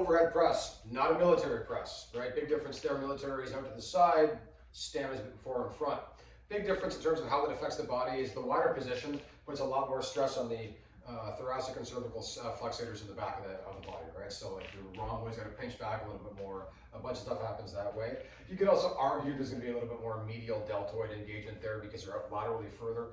overhead press, not a military press, right? Big difference there. Military is out to the side, stem is forward and front. Big difference in terms of how it affects the body is the wider position puts a lot more stress on the thoracic and cervical flexators in the back of the body, right? So if you're wrong way, it's going to pinch back a little bit more. A bunch of stuff happens that way. You could also argue there's going to be a little bit more medial deltoid engagement there because you're up laterally further.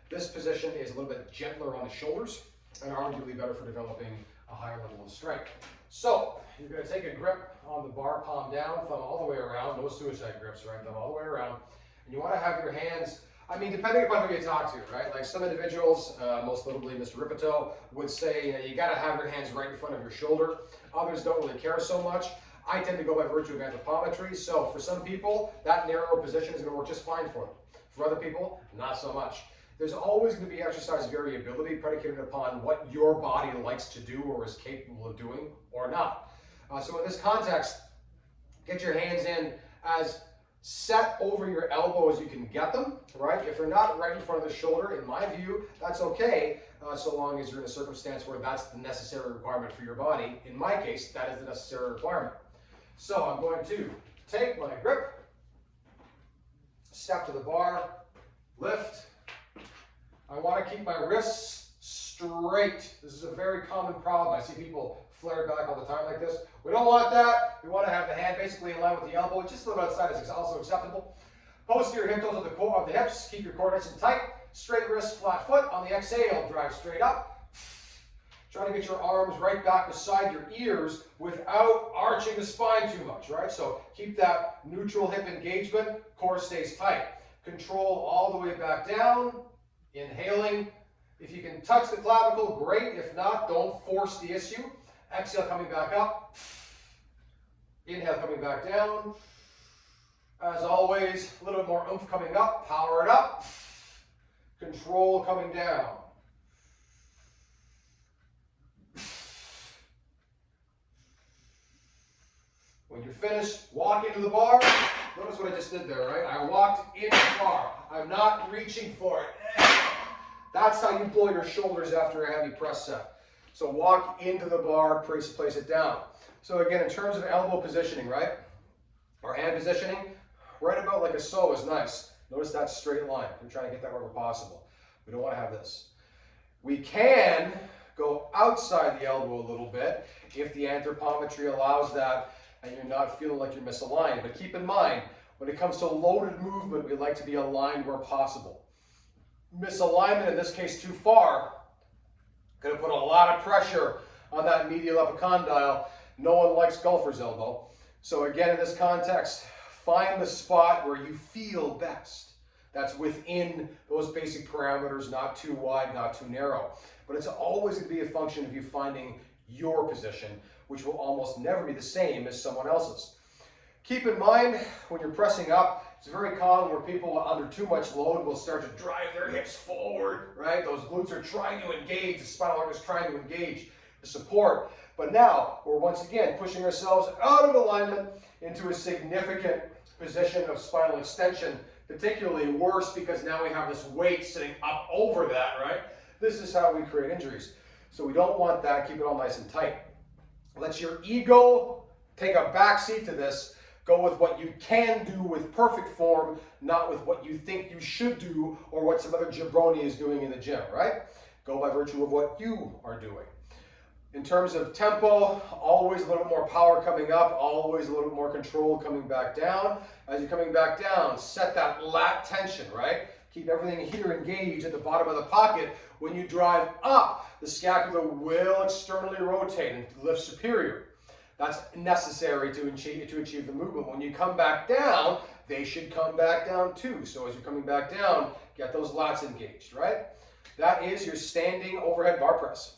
This position is a little bit gentler on the shoulders and arguably better for developing a higher level of strength. So you're going to take a grip on the bar, palm down, thumb all the way around. No suicide grips, right? Thumb all the way around. And you want to have your hands, I mean, depending upon who you talk to, right? Like some individuals, most notably Mr. Ripito, would say you got to have your hands right in front of your shoulder. Others don't really care so much. I tend to go by virtue of anthropometry. So for some people, that narrow position is going to work just fine for them. For other people, not so much. There's always going to be exercise variability predicated upon what your body likes to do or is capable of doing or not. So in this context, get your hands in as set over your elbow as you can get them, right? If they're not right in front of the shoulder, in my view, that's okay, so long as you're in a circumstance where that's the necessary requirement for your body. In my case, that is the necessary requirement. So I'm going to take my grip, step to the bar, lift. I want to keep my wrists straight. This is a very common problem. I see people flare back all the time like this. We don't want that. We want to have the hand basically in line with the elbow. Just a little outside is also acceptable. Posterior hip toes of the core of the hips. Keep your core nice and tight. Straight wrist, flat foot. On the exhale, drive straight up. Try to get your arms right back beside your ears without arching the spine too much, right? So keep that neutral hip engagement. Core stays tight. Control all the way back down. Inhaling. If you can touch the clavicle, great. If not, don't force the issue. Exhale, coming back up. Inhale, coming back down. As always, a little bit more oomph coming up. Power it up. Control coming down. When you're finished, walk into the bar. Notice what I just did there, right? I walked into the bar. I'm not reaching for it. That's how you blow your shoulders after a heavy press set. So walk into the bar, place it down. So again, in terms of elbow positioning, right? Or hand positioning, right about like a so is nice. Notice that straight line. We're trying to get that wherever possible. We don't want to have this. We can go outside the elbow a little bit if the anthropometry allows that and you're not feeling like you're misaligned. But keep in mind, when it comes to loaded movement, we like to be aligned where possible. Misalignment, in this case too far, going to put a lot of pressure on that medial epicondyle. No one likes golfer's elbow. So again, in this context, find the spot where you feel best. That's within those basic parameters, not too wide, not too narrow. But it's always going to be a function of you finding your position, which will almost never be the same as someone else's. Keep in mind, when you're pressing up, it's very common where people under too much load will start to drive their hips forward, right? Those glutes are trying to engage, the spinal arc is trying to engage the support. But now, we're once again pushing ourselves out of alignment into a significant position of spinal extension, particularly worse because now we have this weight sitting up over that, right? This is how we create injuries. So we don't want that. Keep it all nice and tight. Let your ego take a backseat to this. Go with what you can do with perfect form, not with what you think you should do or what some other jabroni is doing in the gym, right? Go by virtue of what you are doing. In terms of tempo, always a little bit more power coming up, always a little bit more control coming back down. As you're coming back down, set that lat tension, right? Keep everything here engaged at the bottom of the pocket. When you drive up, the scapula will externally rotate and lift superior. That's necessary to achieve the movement. When you come back down, they should come back down too. So as you're coming back down, get those lats engaged, right? That is your standing overhead bar press.